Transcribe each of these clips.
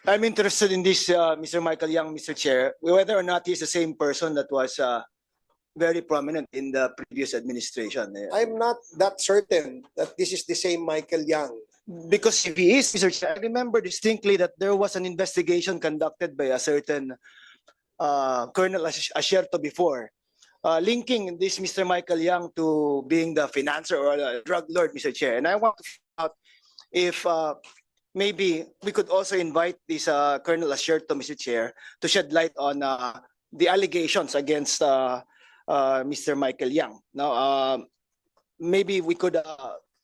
I'm interested in this, Mr. Michael Yang, Mr. Chair, whether or not he's the same person that was very prominent in the previous administration. I'm not that certain that this is the same Michael Yang. Because if he is, Mr. Chair, I remember distinctly that there was an investigation conducted by a certain Colonel Asierto before, linking this Mr. Michael Yang to being the financer or the drug lord, Mr. Chair. And I want to find out if maybe we could also invite this Colonel Asierto, Mr. Chair, to shed light on the allegations against Mr. Michael Yang. Now, maybe we could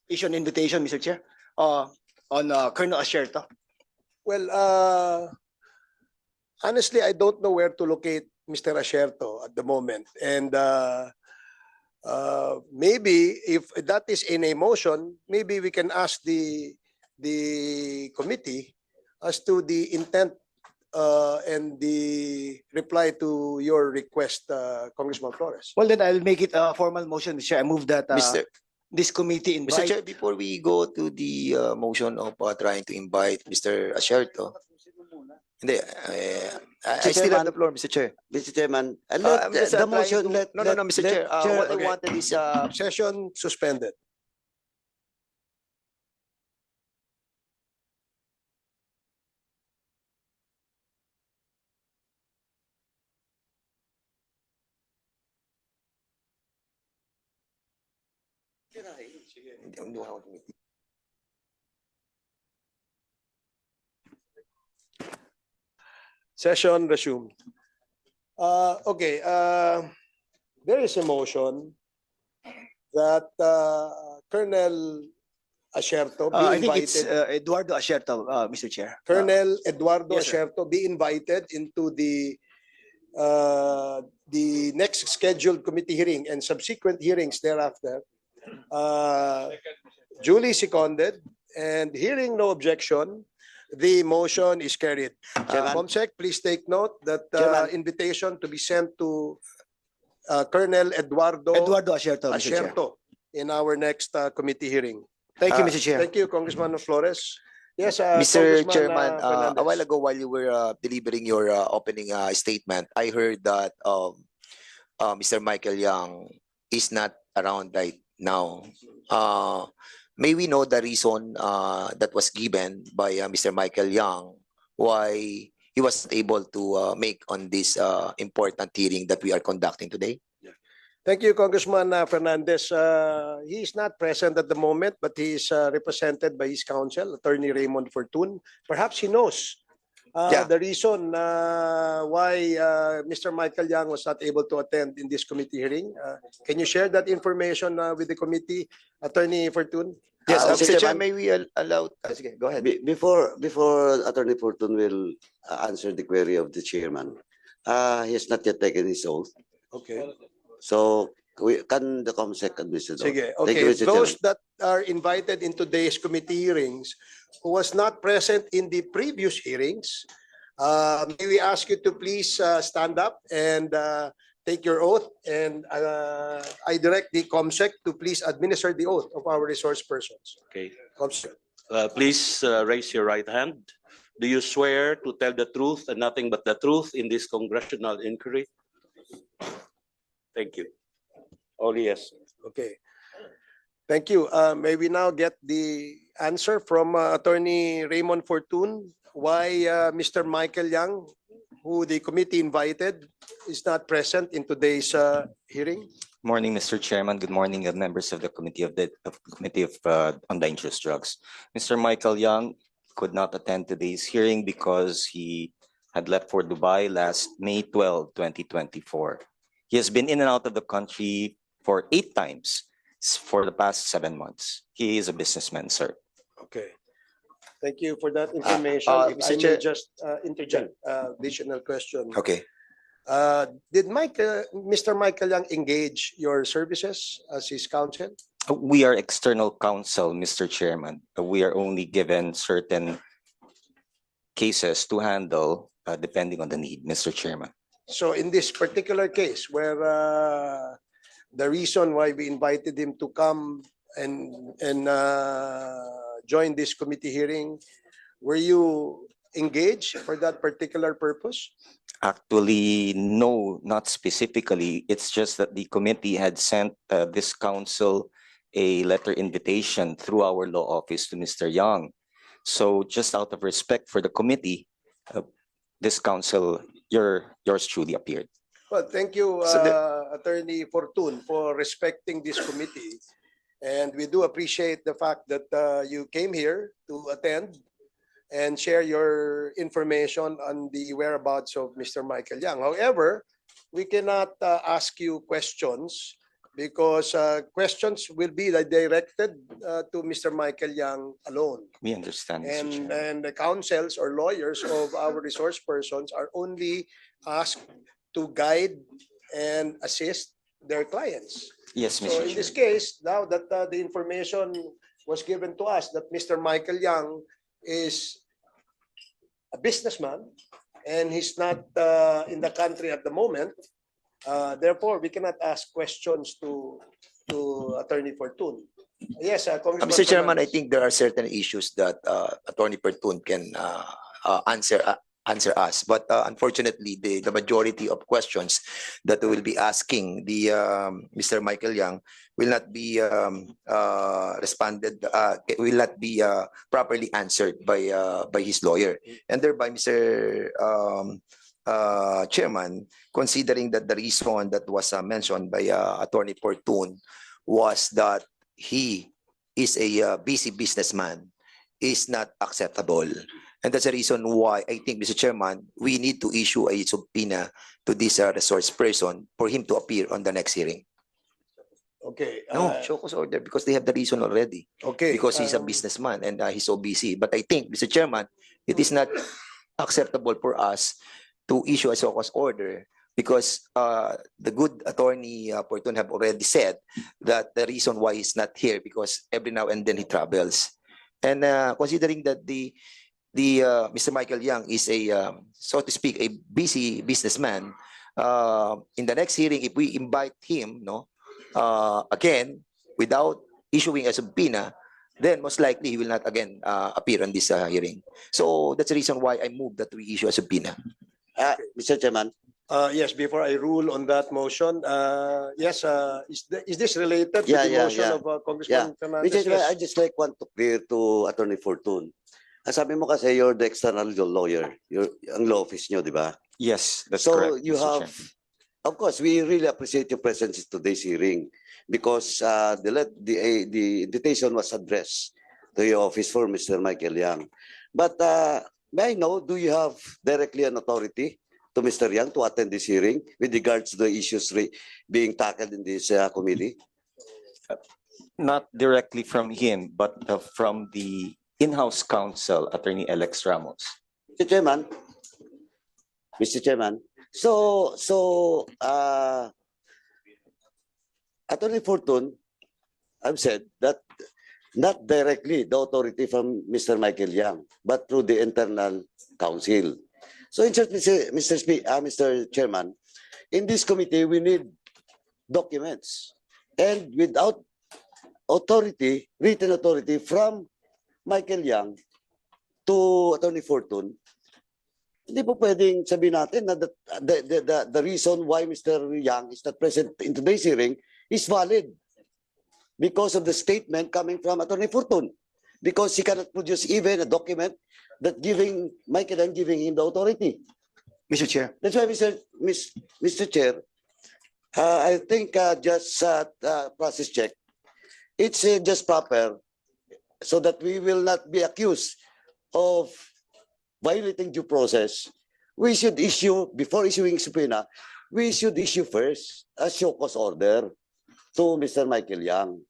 issue an invitation, Mr. Chair, on Colonel Asierto. Well, honestly, I don't know where to locate Mr. Asierto at the moment. And maybe if that is in a motion, maybe we can ask the committee as to the intent and the reply to your request, Congressman Flores. Well, then I'll make it a formal motion, Mr. Chair. I move that this committee invite. Mr. Chair, before we go to the motion of trying to invite Mr. Asierto, I still have the floor, Mr. Chair. Mr. Chairman, the motion. No, Mr. Chair. What I wanted is session suspended. Session resumed. Okay. There is a motion that Colonel Asierto be I invited. think it's Eduardo Asierto, Mr. Chair. Colonel Eduardo Yes, sir. Asierto be invited into the next scheduled committee hearing and subsequent hearings thereafter. Duly seconded, and hearing no objection, the motion is carried. Comsec, please take note that invitation to be sent to Colonel Eduardo Asierto, Mr. Chair. Asierto in our next committee hearing. Thank you, Mr. Chair. Thank you, Congressman Flores. Yes, Mr. Congressman, Chairman, a Fernandez. while ago while you were delivering your opening statement, I heard that Mr. Michael Yang is not around right now. May we know the reason that was given by Mr. Michael Yang why he was able to make on this important hearing that we are conducting today? Thank you, Congressman Fernandez. He is not present at the moment, but he is represented by his counsel, Attorney Raymond Fortun. Perhaps he knows the reason why Mr. Michael Yang was not able to attend in this committee hearing. Can you share that information with the committee, Attorney Fortun? Yes, Mr. Mr. Chair, may we allow? Go ahead. Before Attorney Fortun will answer the query of the chairman, he has not yet taken his oath. Okay. So can the Comsec administer the oath? Sige. Thank you, Okay. Mr. Those Chairman. that are invited in today's committee hearings who was not present in the previous hearings, may we ask you to please stand up and take your oath, and I direct the Comsec to please administer the oath of our resource persons. Okay. Comsec. Please raise your right hand. Do you swear to tell the truth and nothing but the truth in this congressional inquiry? Thank you. Only yes. Okay. Thank you. May we now get the answer from Attorney Raymond Fortun why Mr. Michael Yang, who the committee invited, is not present in today's hearing? Morning, Mr. Chairman. Good morning, members of the Committee on Dangerous Drugs. Mr. Michael Yang could not attend today's hearing because he had left for Dubai last May 12, 2024. He has been in and out of the country for 8 times for the past 7 months. He is a businessman, sir. Okay. Thank you for that information. If Mr. I may Chair. just interject additional question. Okay. Did Mr. Michael Yang engage your services as his counsel? We are external counsel, Mr. Chairman. We are only given certain cases to handle depending on the need, Mr. Chairman. So in this particular case where the reason why we invited him to come and join this committee hearing, were you engage for that particular purpose? Actually, no, not specifically. It's just that the committee had sent this council a letter invitation through our law office to Mr. Young. So just out of respect for the committee, this council, yours truly appeared. Well, thank you, So Attorney Fortun, for respecting this committee. And we do appreciate the fact that you came here to attend and share your information on the whereabouts of Mr. Michael Yang. However, we cannot ask you questions because questions will be directed to Mr. Michael Yang alone. We understand, Mr. Chairman. And the counsels or lawyers of our resource persons are only asked to guide and assist their clients. Yes, So Mr. in this Chairman. case, now that the information was given to us that Mr. Michael Yang is a businessman and he's not in the country at the moment, therefore we cannot ask questions to Attorney Fortun. Yes, Congressman Mr. Chairman, I Fernandez. think there are certain issues that Attorney Pertun can answer us. But unfortunately, the majority of questions that we will be asking the Mr. Michael Yang will not be will not be properly answered by his lawyer, and thereby, Mr. Chairman, considering that the reason that was mentioned by Attorney Fortun was that he is a busy businessman is not acceptable. And that's the reason why I think, Mr. Chairman, we need to issue a subpoena to this resource person for him to appear on the next hearing. Okay. No, show cause order because they have the reason already. Okay. Because he's a businessman and he's so busy. But I think, Mr. Chairman, it is not acceptable for us to issue a show cause order because the good attorney Fortun have already said that the reason why he's not here because every now and then he travels. And considering that the Mr. Michael Yang is a so to speak a busy businessman, in the next hearing, if we invite him, again without issuing a subpoena, then most likely he will not again appear on this hearing. So that's the reason why I move that we issue a subpoena. Mr. Chairman, Yes, before I rule on that motion, yes, is this related to Yeah, the yeah, motion yeah. of Congressman Fernandez? Mr. Chairman, Yes. I just like want to clear to Attorney Fortun. Sabi mo kasi you're the external lawyer. You're ang law office nyo, di ba? Yes, that's So correct, you Mr. have, Chairman. of course, we really appreciate your presence in today's hearing because the invitation was addressed to your office for Mr. Michael Yang. But may I know, do you have directly an authority to Mr. Yang to attend this hearing with regards to the issues being tackled in this committee? Not directly from him, but from the in-house counsel, Attorney Alex Ramos. Mr. Chairman, so Attorney Fortun, I've said that not directly the authority from Mr. Michael Yang, but through the internal council. So in short, Mr. Chairman, in this committee, we need documents. And without authority, written authority from Michael Yang to Attorney Fortun, hindi po pwedeng sabihin natin na the reason why Mr. Yang is not present in today's hearing is valid because of the statement coming from Attorney Fortun. Because he cannot produce even a document that giving Michael Yang giving him the authority. Mr. Chair. That's why, Mr. Chair, I think just process check. It's just proper so that we will not be accused of violating due process. We should issue, before issuing subpoena, we should issue first a show cause order to Mr. Michael Yang.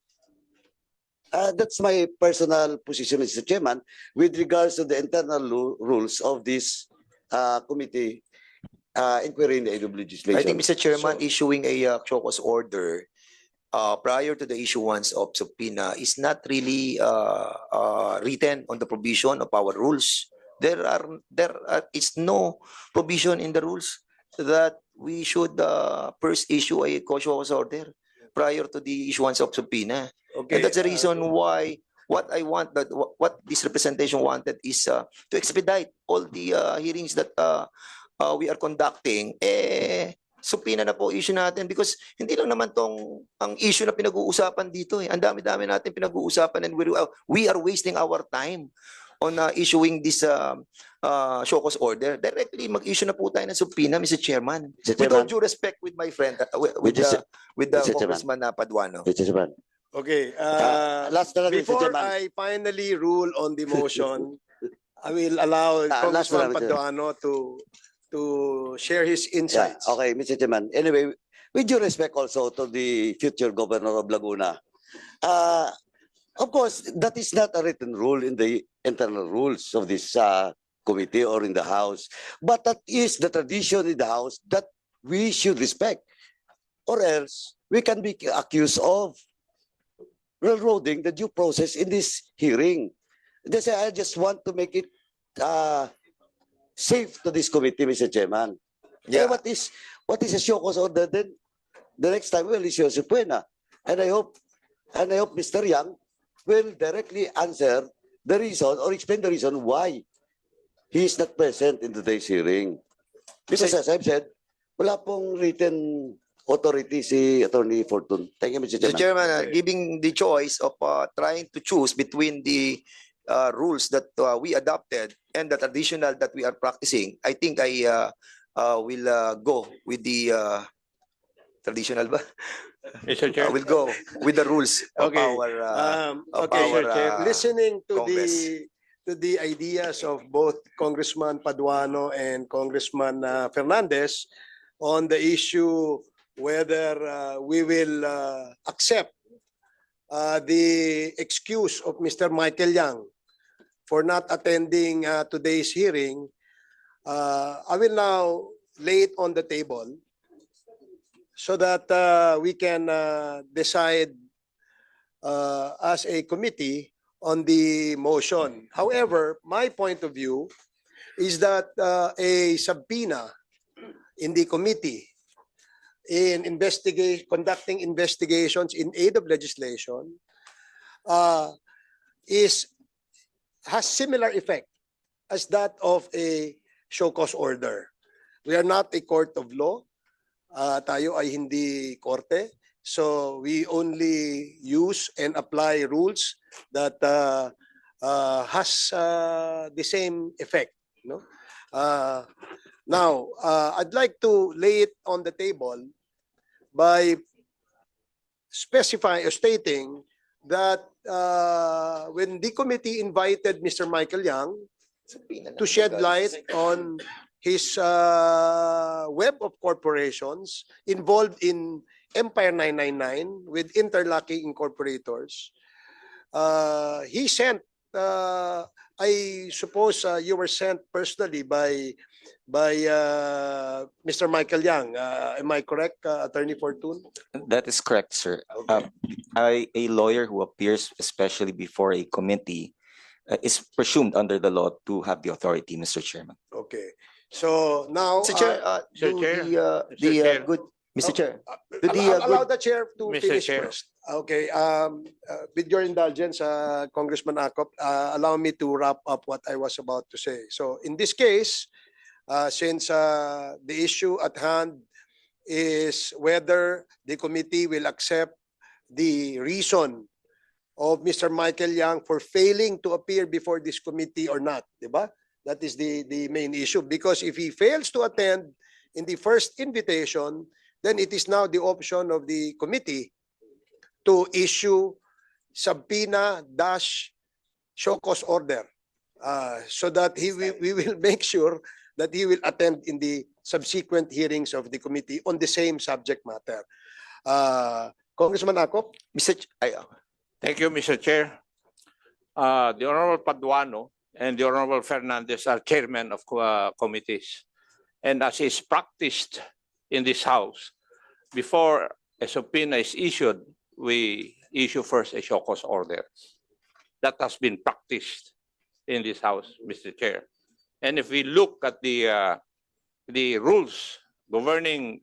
That's my personal position, Mr. Chairman, with regards to the internal rules of this committee inquiry in the aid of legislation. I think, Mr. Chairman, So- issuing a show cause order prior to the issuance of subpoena is not really written on the provision of our rules. There is no provision in the rules that we should first issue a show cause order prior to the issuance of subpoena. Okay, And that's the reason why what I want, what this representation wanted is to expedite all the hearings that we are conducting. Subpoena na po issue natin because hindi lang naman tong ang issue na pinag-uusapan dito eh. Ang dami-dami natin pinag-uusapan and we are wasting our time on issuing this show cause order. Directly mag-issue na po tayo ng subpoena, Mr. Chairman. Mr. With all Chairman. due respect with my friend, with Mr. the Mr. Chairman. Congressman Paduano. Mr. Chairman. Okay. Last na lang, Mr. Before Chairman. I finally rule on the motion, I will allow last Congressman na lang, Mr. Paduano to share his Yeah, insights. okay, Mr. Chairman. Anyway, with due respect also to the future governor of Laguna, of course, that is not a written rule in the internal rules of this committee or in the House, but that is the tradition in the House that we should respect, or else we can be accused of railroading the due process in this hearing. I just want to make it safe to this committee, Mr. Chairman. Yeah. What is a show cause order? Then the next time we'll issue a subpoena, and I hope Mr. Yang will directly answer the reason or explain the reason why he is not present in today's hearing. Because as I've said, wala pong written authority si Attorney Fortune. Thank you, Mr. Mr. Chairman. Chairman, giving the choice of trying to choose between the rules that we adopted and the traditional that we are practicing, I think I will go with the traditional ba? Mr. Chair. Will go with the rules of Okay. our of Okay, our, listening to Congress. the ideas of both Congressman Paduano and Congressman Fernandez on the issue whether we will accept the excuse of Mr. Michael Yang for not attending today's hearing, I will now lay it on the table so that we can decide as a committee on the motion. However, my point of view is that a subpoena in the committee in conducting investigations in aid of legislation has similar effect as that of a show cause order. We are not a court of law. Tayo ay hindi korte. So we only use and apply rules that has the same effect. No? Now, I'd like to lay it on the table by specifying or stating that when the committee invited Mr. Michael Yang to shed light on his web of corporations involved in Empire 999 with interlocking incorporators, he sent, I suppose you were sent personally by Mr. Michael Yang. Am I correct, Attorney Fortune? That is correct, sir. A lawyer who appears especially before a committee is presumed under the law to have the authority, Mr. Chairman. Okay. So now, Mr. Chair, Mr. do Chair. the Mr. Chair. good Mr. Chair. Do allow the the chair to Mr. finish Chair. first. Okay. With your indulgence, Congressman Acop, allow me to wrap up what I was about to say. So in this case, since the issue at hand is whether the committee will accept the reason of Mr. Michael Yang for failing to appear before this committee or not, diba? That is the main issue. Because if he fails to attend in the first invitation, then it is now the option of the committee to issue subpoena - show cause order, so that we will make sure that he will attend in the subsequent hearings of the committee on the same subject matter. Congressman Acop? Thank you, Mr. Chair. The Honorable Paduano and the Honorable Fernandez are chairmen of committees. And as is practiced in this House, before a subpoena is issued, we issue first a show cause order. That has been practiced in this House, Mr. Chair. And if we look at the rules governing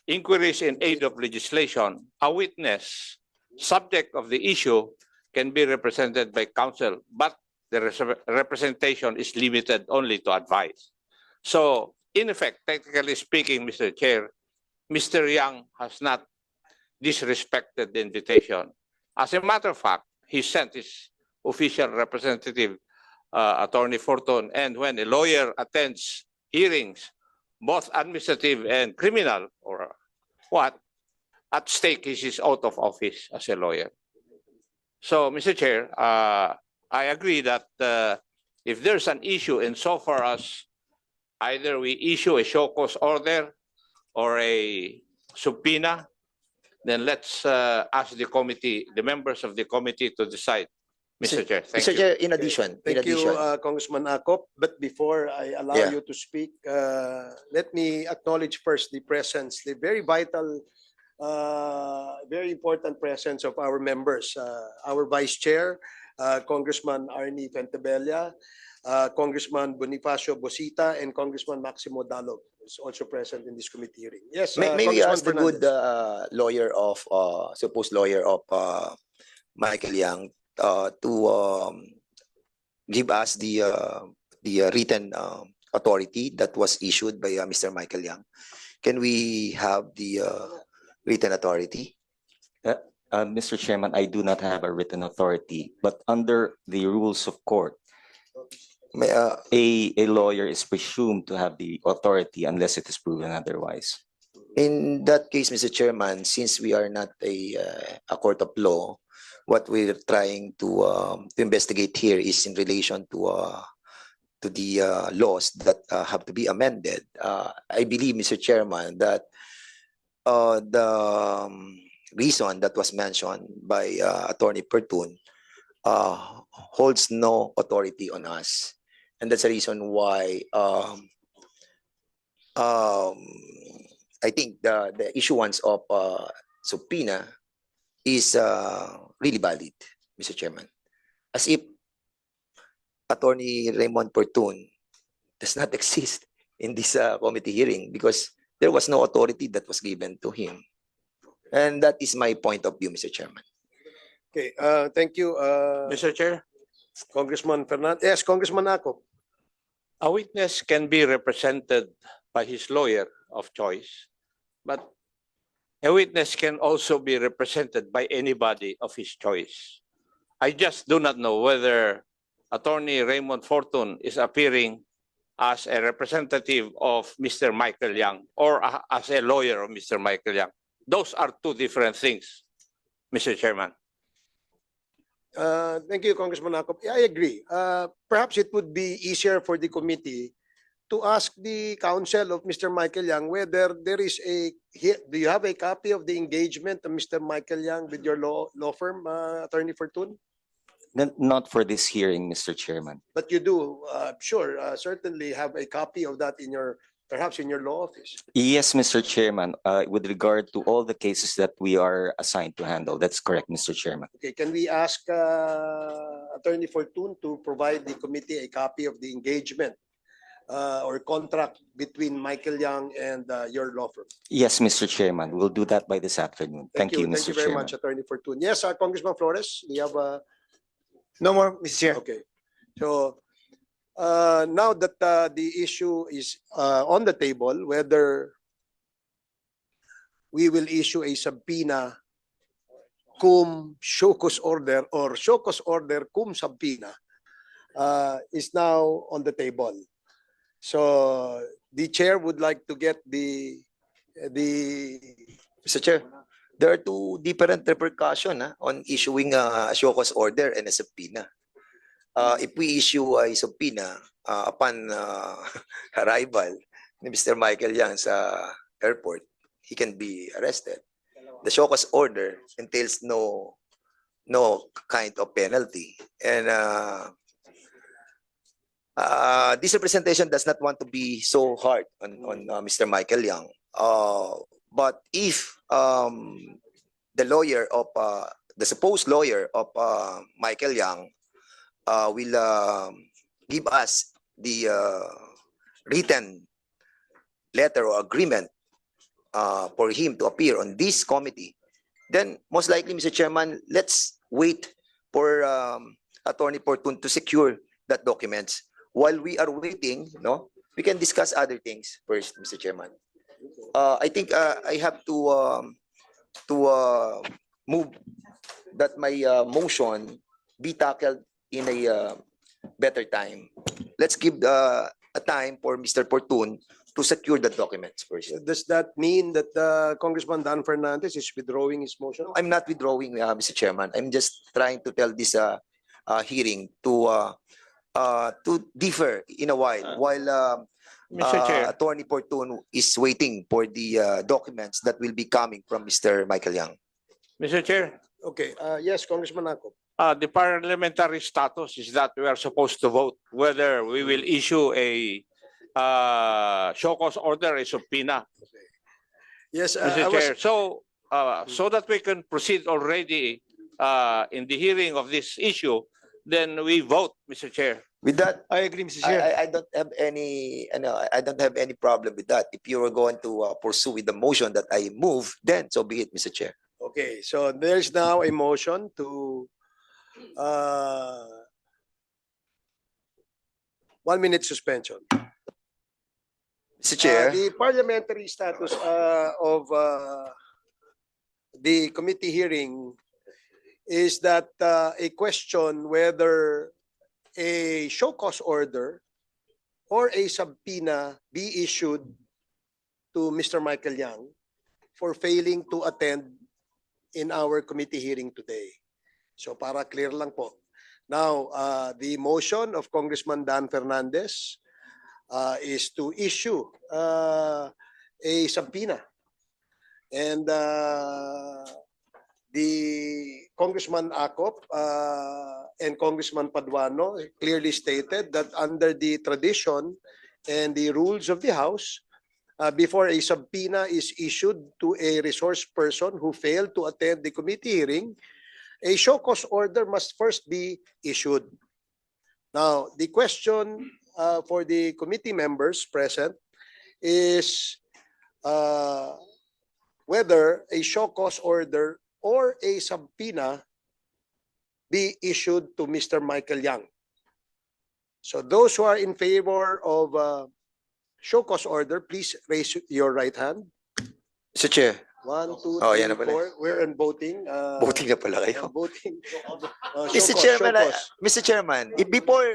inquiries in aid of legislation, a witness subject of the issue can be represented by counsel, but the representation is limited only to advice. So, in effect, technically speaking, Mr. Chair, Mr. Yang has not disrespected the invitation. As a matter of fact, he sent his official representative, Attorney Fortune, and when a lawyer attends hearings, both administrative and criminal, or what, at stake is his oath of office as a lawyer. So, Mr. Chair, I agree that if there's an issue insofar as either we issue a show cause order or a subpoena, then let's ask the committee, the members of the committee to decide. Mr. Chair, thank Mr. you. Chair, in addition, Thank you, Congressman Akop. But before I allow Yeah. you to speak, let me acknowledge first the presence, the very vital, very important presence of our members. Our Vice Chair, Congressman Arnie Fentebella, Congressman Bonifacio Bosita, and Congressman Maximo Dalog is also present in this committee hearing. Yes, may we Congressman ask the good Fernandez. lawyer of, supposed lawyer of Michael Yang to give us the written authority that was issued by Mr. Michael Yang. Can we have the written authority? Mr. Chairman, I do not have a written authority, but under the rules of court, May, a lawyer is presumed to have the authority unless it is proven otherwise. in that case, Mr. Chairman, since we are not a court of law, what we're trying to investigate here is in relation to the laws that have to be amended. I believe, Mr. Chairman, that the reason that was mentioned by Attorney Pertun holds no authority on us, and that's the reason why I think the issuance of subpoena is really valid, Mr. Chairman. As if Attorney Raymond Pertun does not exist in this committee hearing because there was no authority that was given to him. And that is my point of view, Mr. Chairman. Okay, thank you, Mr. Chair, Congressman Fernandez. Yes, Congressman Akop. a witness can be represented by his lawyer of choice, but a witness can also be represented by anybody of his choice. I just do not know whether Attorney Raymond Fortun is appearing as a representative of Mr. Michael Yang or as a lawyer of Mr. Michael Yang. Those are two different things, Mr. Chairman. Thank you, Congressman Akop. Yeah, I agree. Perhaps it would be easier for the committee to ask the counsel of Mr. Michael Yang whether there is do you have a copy of the engagement of Mr. Michael Yang with your law firm, Attorney Fortun? Not for this hearing, Mr. Chairman. But you do, sure, certainly have a copy of that in your, perhaps in your law office. Yes, Mr. Chairman, with regard to all the cases that we are assigned to handle. That's correct, Mr. Chairman. Okay, can we ask Attorney Fortun to provide the committee a copy of the engagement or contract between Michael Yang and your law firm? Yes, Mr. Chairman, we'll do that by this afternoon. Thank you, Thank Mr. you very Chairman. much, Attorney Fortun. Yes, Congressman Flores, we have a. No more, Mr. Chair. Okay, so now that the issue is on the table, whether we will issue a subpoena cum show cause order or show cause order cum subpoena is now on the table. So the chair would like to get the Mr. Chair, there are two different repercussions on issuing a show cause order and a subpoena. If we issue a subpoena upon arrival ni Mr. Michael Yang sa airport, he can be arrested. The show cause order entails no kind of penalty. And this representation does not want to be so hard on Mr. Michael Yang. But if the lawyer of the supposed lawyer of Michael Yang will give us the written letter or agreement for him to appear on this committee, then most likely, Mr. Chairman, let's wait for Attorney Fortun to secure that documents. While we are waiting, no, we can discuss other things first, Mr. Chairman. I think I have to move that my motion be tackled in a better time. Let's give a time for Mr. Fortun to secure the documents first. Does that mean that Congressman Dan Fernandez is withdrawing his motion? I'm not withdrawing, Mr. Chairman. I'm just trying to tell this hearing to differ in a while Mr. Chair. Attorney Fortun is waiting for the documents that will be coming from Mr. Michael Yang. Mr. Chair, Okay, yes, Congressman Ako. the parliamentary status is that we are supposed to vote whether we will issue a show cause order, a subpoena, Yes, Mr. Chair. So, so that we can proceed already in the hearing of this issue, then we vote, Mr. Chair. With that, I agree, Mr. Chair. I don't have any, I don't have any problem with that. If you are going to pursue with the motion that I move, then so be it, Mr. Chair. Okay, so there's now a motion to 1 minute suspension. Mr. Chair, The parliamentary status of the committee hearing is that a question whether a show cause order or a subpoena be issued to Mr. Michael Yang for failing to attend in our committee hearing today. So para clear lang po. Now, the motion of Congressman Dan Fernandez is to issue a subpoena. And the Congressman Acop and Congressman Paduano clearly stated that under the tradition and the rules of the House, before a subpoena is issued to a resource person who failed to attend the committee hearing, a show cause order must first be issued. Now, the question for the committee members present is whether a show cause order or a subpoena be issued to Mr. Michael Yang. So those who are in favor of show cause order, please raise your right hand. Mr. Chair, 1, 2, Oh, 3, yan na pala. 4. We're in voting. voting na pala kayo. Voting. Mr. Chairman, Mr. Chairman, before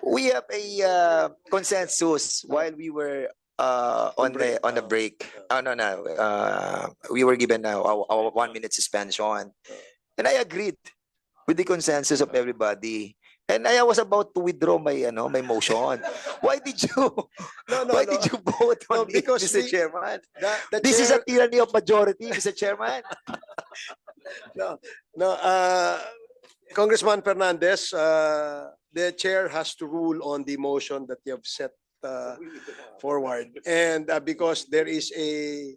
we have a consensus while we were on the break. We were given our 1 minute suspension, and I agreed with the consensus of everybody. And I was about to withdraw my my motion. Why did you? Why did you vote on it, because Mr. Chairman? the This is a chair- tyranny of majority, Mr. Chairman. No, Congressman Fernandez, the chair has to rule on the motion that you have set forward. And because there is a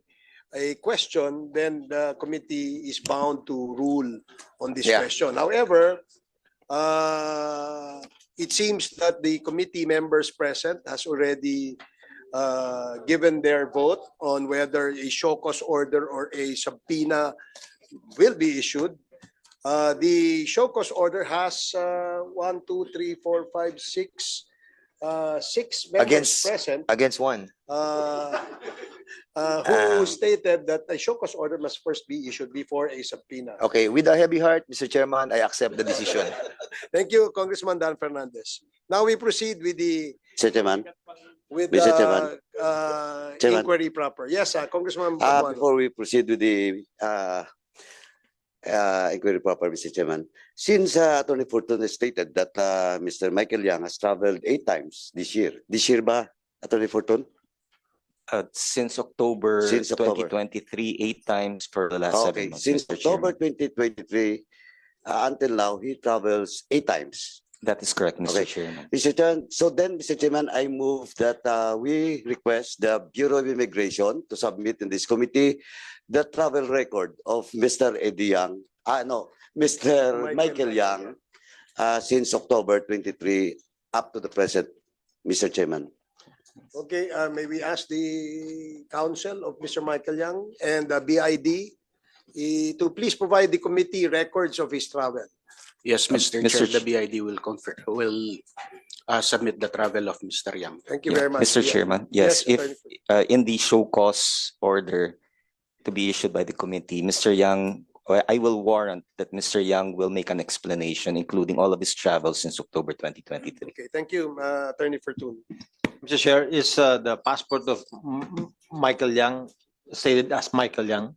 question, then the committee is bound to rule on this Yeah. question. However, it seems that the committee members present has already given their vote on whether a show cause order or a subpoena will be issued. The show cause order has 1, 2, 3, 4, 5, 6, 6 members present Against one. who stated that a show cause order must first be issued before a subpoena. Okay, with a heavy heart, Mr. Chairman, I accept the decision. Thank you, Congressman Dan Fernandez. Now we proceed with the Mr. Chairman, with Mr. Chairman. Chairman. inquiry proper. Yes, Congressman Paduano. before we proceed with the inquiry proper, Mr. Chairman, since Attorney Fortun has stated that Mr. Michael Yang has traveled 8 times this year. This year ba, Attorney Fortun? Since October Since October. 2023, 8 times for the last 7 Okay, months. since Mr. October Chairman. 2023 until now, he travels 8 times. That is correct, Mr. Okay. Chairman. Mr. Chairman, so then, Mr. Chairman, I move that we request the Bureau of Immigration to submit in this committee the travel record of Mr. Eddie Yang, Mr. Michael Yang, since October 23 up to the present, Mr. Chairman. Okay, may we ask the counsel of Mr. Michael Yang and the BID to please provide the committee records of his travel. Yes, Mr. Mr. Chair, the BID will submit the travel of Mr. Yang. Thank you Yeah, very much. Mr. Yeah. Chairman, yes, if Attorney. in the show cause order to be issued by the committee, Mr. Yang, I will warrant that Mr. Yang will make an explanation, including all of his travels since October 2023. Okay, thank you, Attorney Fortune. Mr. Chair, is the passport of Michael Yang stated as Michael Yang?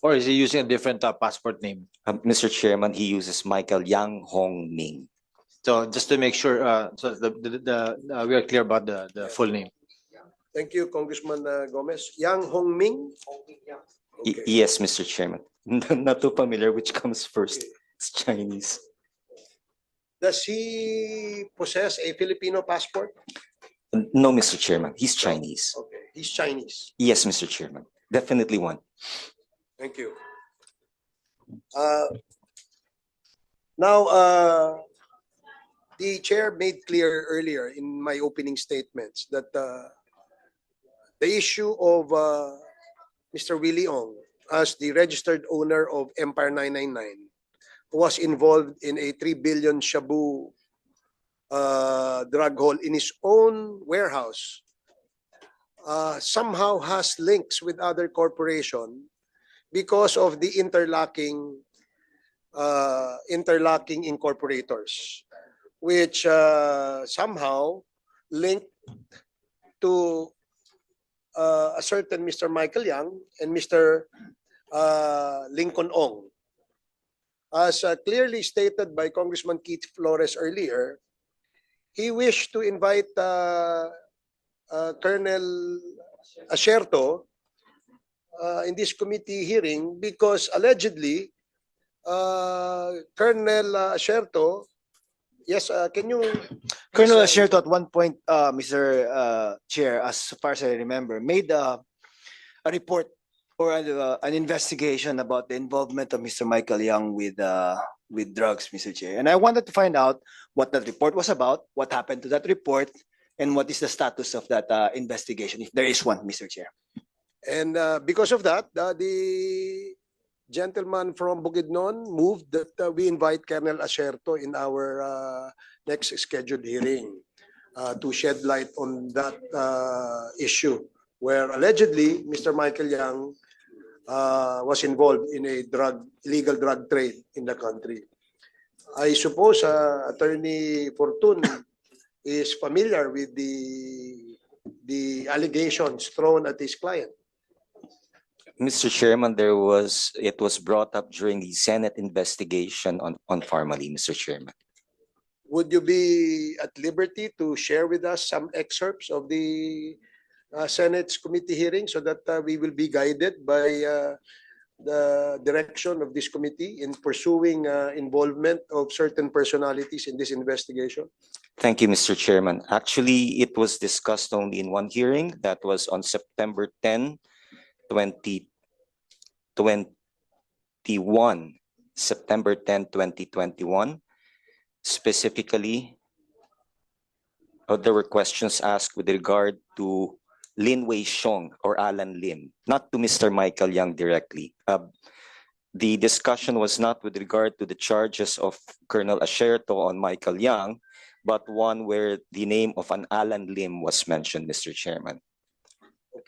Or is he using a different passport name? Mr. Chairman, he uses Michael Yang Hong Ming. So just to make sure, so we are clear about the full name. Thank you, Congressman Gomez. Yang Hong Ming? Okay. Yes, Mr. Chairman. Not too familiar which comes first. It's Chinese. Does he possess a Filipino passport? No, Mr. Chairman, he's Chinese. Okay, he's Chinese. Yes, Mr. Chairman, definitely one. Thank you. Now, the chair made clear earlier in my opening statements that the issue of Mr. Willie Ong as the registered owner of Empire 999 who was involved in a 3 billion shabu drug haul in his own warehouse somehow has links with other corporation because of the interlocking incorporators, which somehow link to a certain Mr. Michael Yang and Mr. Lincoln Ong. As clearly stated by Congressman Keith Flores earlier, he wished to invite Colonel Asierto in this committee hearing because allegedly Colonel Asierto, yes, can you? Colonel please, Asierto at one point, Mr. Chair, as far as I remember, made a report or an investigation about the involvement of Mr. Michael Yang with drugs, Mr. Chair. And I wanted to find out what that report was about, what happened to that report, and what is the status of that investigation, if there is one, Mr. Chair. And because of that, the gentleman from Bukidnon moved that we invite Colonel Asierto in our next scheduled hearing to shed light on that issue, where allegedly Mr. Michael Yang was involved in a illegal drug trade in the country. I suppose Attorney Fortune is familiar with the allegations thrown at his client. Mr. Chairman, it was brought up during the Senate investigation on Pharmaly, Mr. Chairman. Would you be at liberty to share with us some excerpts of the Senate's committee hearing so that we will be guided by the direction of this committee in pursuing involvement of certain personalities in this investigation? Thank you, Mr. Chairman. Actually, it was discussed only in one hearing that was on September 10, 2021. September 10, 2021. Specifically, there were questions asked with regard to Lin Wei Xiong or Alan Lim, not to Mr. Michael Yang directly. The discussion was not with regard to the charges of Colonel Asierto on Michael Yang, but one where the name of an Alan Lim was mentioned, Mr. Chairman.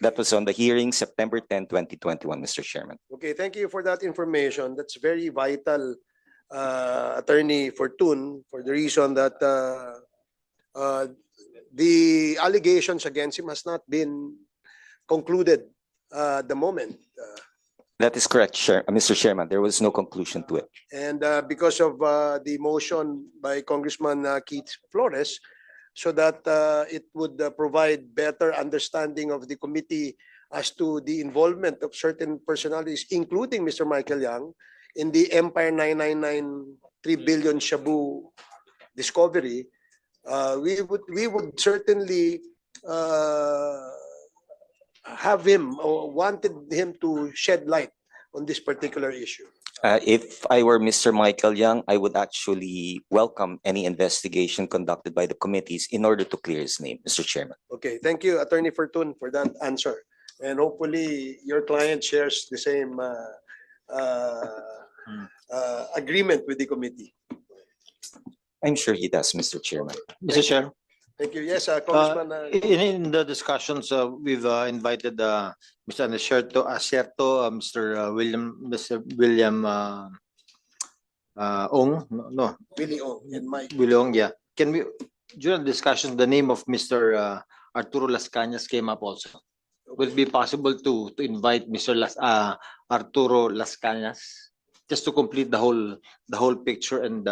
That was on the hearing September 10, 2021, Mr. Chairman. Okay, thank you for that information. That's very vital, Attorney Fortune, for the reason that the allegations against him has not been concluded at the moment. That is correct, Mr. Chairman. There was no conclusion to it. And because of the motion by Congressman Keith Flores, so that it would provide better understanding of the committee as to the involvement of certain personalities, including Mr. Michael Yang, in the Empire 999 3 billion shabu discovery, we would certainly have him or wanted him to shed light on this particular issue. If I were Mr. Michael Yang, I would actually welcome any investigation conducted by the committees in order to clear his name, Mr. Chairman. Okay, thank you, Attorney Fortune, for that answer. And hopefully your client shares the same agreement with the committee. I'm sure he does, Mr. Chairman. Mr. Chair, Thank you. Yes, Congressman. in the discussions, we've invited Mr. Asierto, Mr. William Ong, no, Willie Ong and Mike. Wilong, yeah. Can we, during the discussion, the name of Mr. Arturo Las Cañas came up also. Would it be possible to invite Mr. Arturo Las Cañas just to complete the whole picture and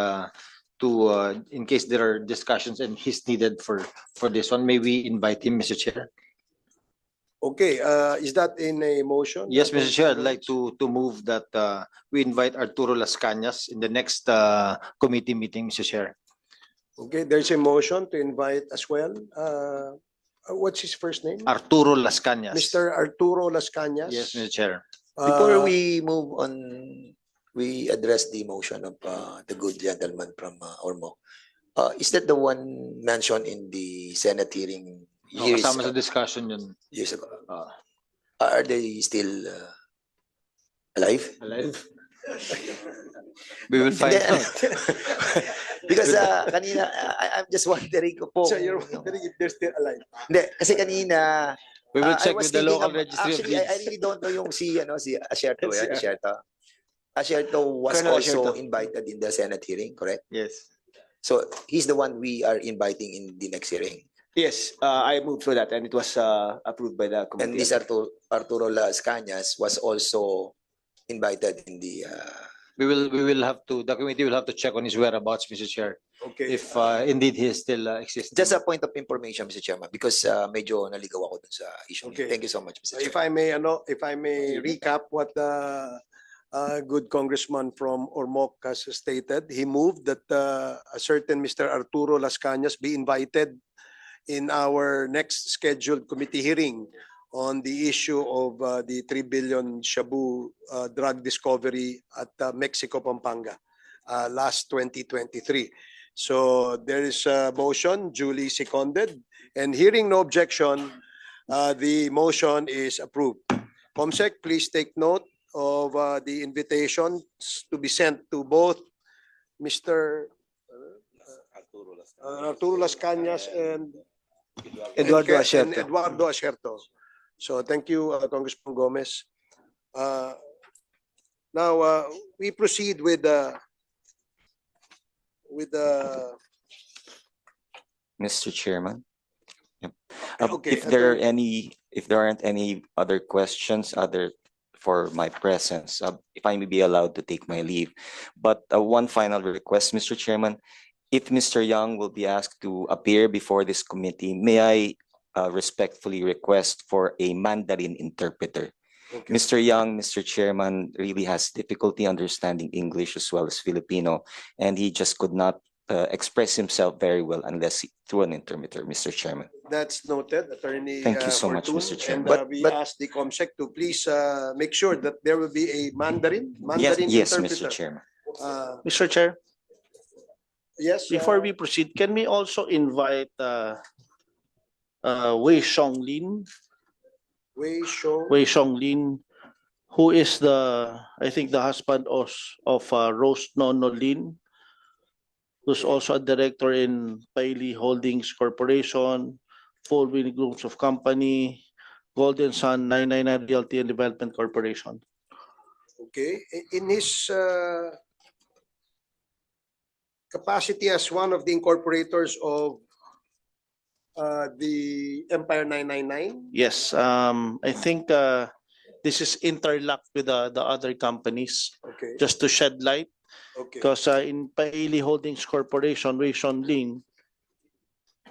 to in case there are discussions and he's needed for this one, may we invite him, Mr. Chair? Okay, is that in a motion? Yes, Mr. Chair, I'd like to move that we invite Arturo Las Cañas in the next committee meeting, Mr. Chair. Okay, there's a motion to invite as well. What's his first name? Arturo Las Cañas. Mr. Arturo Las Cañas. Yes, Mr. Chair. Before we move on, we address the motion of the good gentleman from Ormoc. Is that the one mentioned in the Senate hearing years, Kasama sa discussion yun. years ago? Are they still alive? Alive? We will find Hindi, out. Because kanina, I'm just wondering ko po. So you're wondering if they're still alive? Hindi, kasi kanina, We will I check was with the thinking local of- registry of actually, I deeds. really don't know yung si Asierto. Asierto was Colonel also Asierto. invited in the Senate hearing, correct? Yes. So he's the one we are inviting in the next hearing. Yes, I moved for that and it was approved by the And committee. this Arturo Las Cañas was also invited in the We will have to, the committee will have to check on his whereabouts, Mr. Chair, Okay. if indeed he is still existing. just a point of information, Mr. Chairman, because medyo naligaw ako dun sa issue. Okay. Thank you so much, Mr. If Chairman. if I may recap what the good congressman from Ormoc has stated, he moved that a certain Mr. Arturo Las Cañas be invited in our next scheduled committee hearing on the issue of the 3 billion Shabu drug discovery at Mexico, Pampanga, last 2023. So there is a motion duly seconded, and hearing no objection, the motion is approved. Comsec, please take note of the invitations to be sent to both Mr. Arturo Las Cañas and Eduardo and Asierto. Eduardo Asierto. So thank you, Congressman Gomez. Now we proceed with Mr. Chairman. Yep. Okay, If there are if there aren't any other questions other for my presence, if I may be allowed to take my leave. But one final request, Mr. Chairman, if Mr. Young will be asked to appear before this committee, may I respectfully request for a Mandarin interpreter. Okay. Mr. Young, Mr. Chairman, really has difficulty understanding English as well as Filipino, and he just could not express himself very well unless through an interpreter, Mr. Chairman. That's noted, Attorney. Thank you so much, Fortun. Mr. Chairman. And we ask the Comsec to please make sure that there will be a Mandarin Yes, interpreter. Mr. Chairman. Mr. Chair, Yes. before we proceed, can we also invite Wei Xiong Lin, who is I think the husband of Rose Nono Lin, who's also a director in Paili Holdings Corporation, Fullwind Groups of Company, Golden Sun 999 Realty and Development Corporation. Okay, in his capacity as one of the incorporators of the Empire 999. Yes, I think this is interlocked with the other companies, Okay, just to shed light. okay. Because in Paili Holdings Corporation, Wei Xiong Lin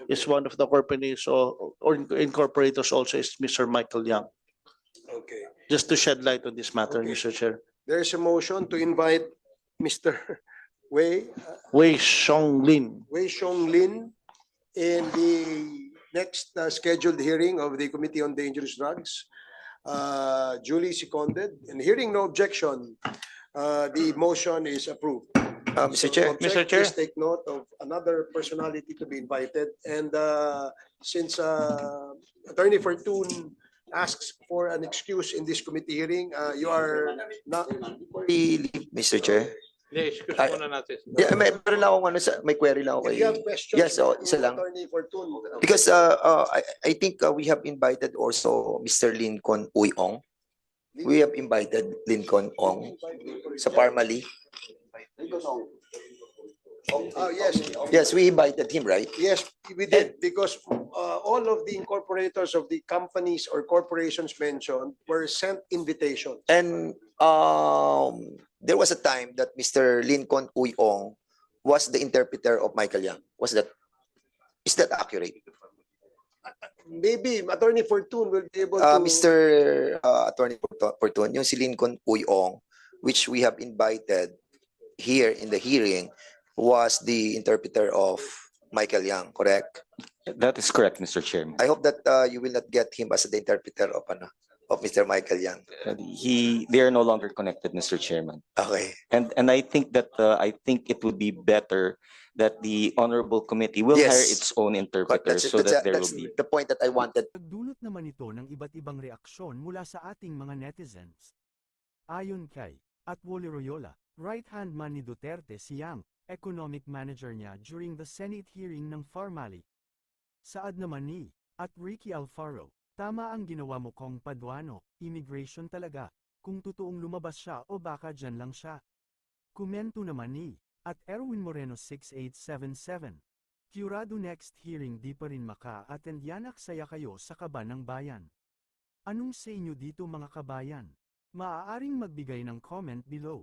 is one of the companies or incorporators also is Mr. Michael Young. Okay. Just to shed light on this matter, Okay. Mr. Chair. There is a motion to invite Mr. Wei Xiong Lin in the next scheduled hearing of the Committee on Dangerous Drugs, duly seconded, and hearing no objection, the motion is approved. Mr. Chair. Comsec, Mr. Chair. please take note of another personality to be invited, and since Attorney Fortun asks for an excuse in this committee hearing, you are not. We leave, Mr. Chair. Excuse Ay- muna natin. Yeah, meron lang akong may query lang ako If you have kay. questions, Yes, isa to lang. Attorney Fortun. Because I think we have invited also Mr. Lincoln Uyong. We have invited Lincoln Ong sa Parmali. Yes, Yes, we invited him, right? yes, we did, because all of the incorporators of the companies or corporations mentioned were sent invitations. And there was a time that Mr. Lincoln Uyong was the interpreter of Michael Yang. Is that accurate? Maybe Attorney Fortun will be able to. Mr. Attorney Fortun, yung si Lincoln Uyong, which we have invited here in the hearing, was the interpreter of Michael Yang, correct? That is correct, Mr. Chairman. I hope that you will not get him as the interpreter of Mr. Michael Yang. They are no longer connected, Mr. Chairman. Okay. And I think that I think it would be better that the honorable committee will Yes. hire its own interpreter so that there will be. The point that I wanted. Nagdulot naman ito ng iba't ibang reaksyon mula sa ating mga netizens. Ayon kay Atwoli Royola, right-hand man ni Duterte si Yang, economic manager niya during the Senate hearing ng Parmali. Saad naman ni Ricky Alfaro, tama ang ginawa mo Kong Paduano, immigration talaga, kung totoong lumabas siya o baka dyan lang siya. Komento naman ni Erwin Moreno 6877. Curado next hearing di pa rin maka-attend yan, aksaya kayo sa kaban ng bayan. Anong sa inyo dito mga kabayan? Maaaring magbigay ng comment below.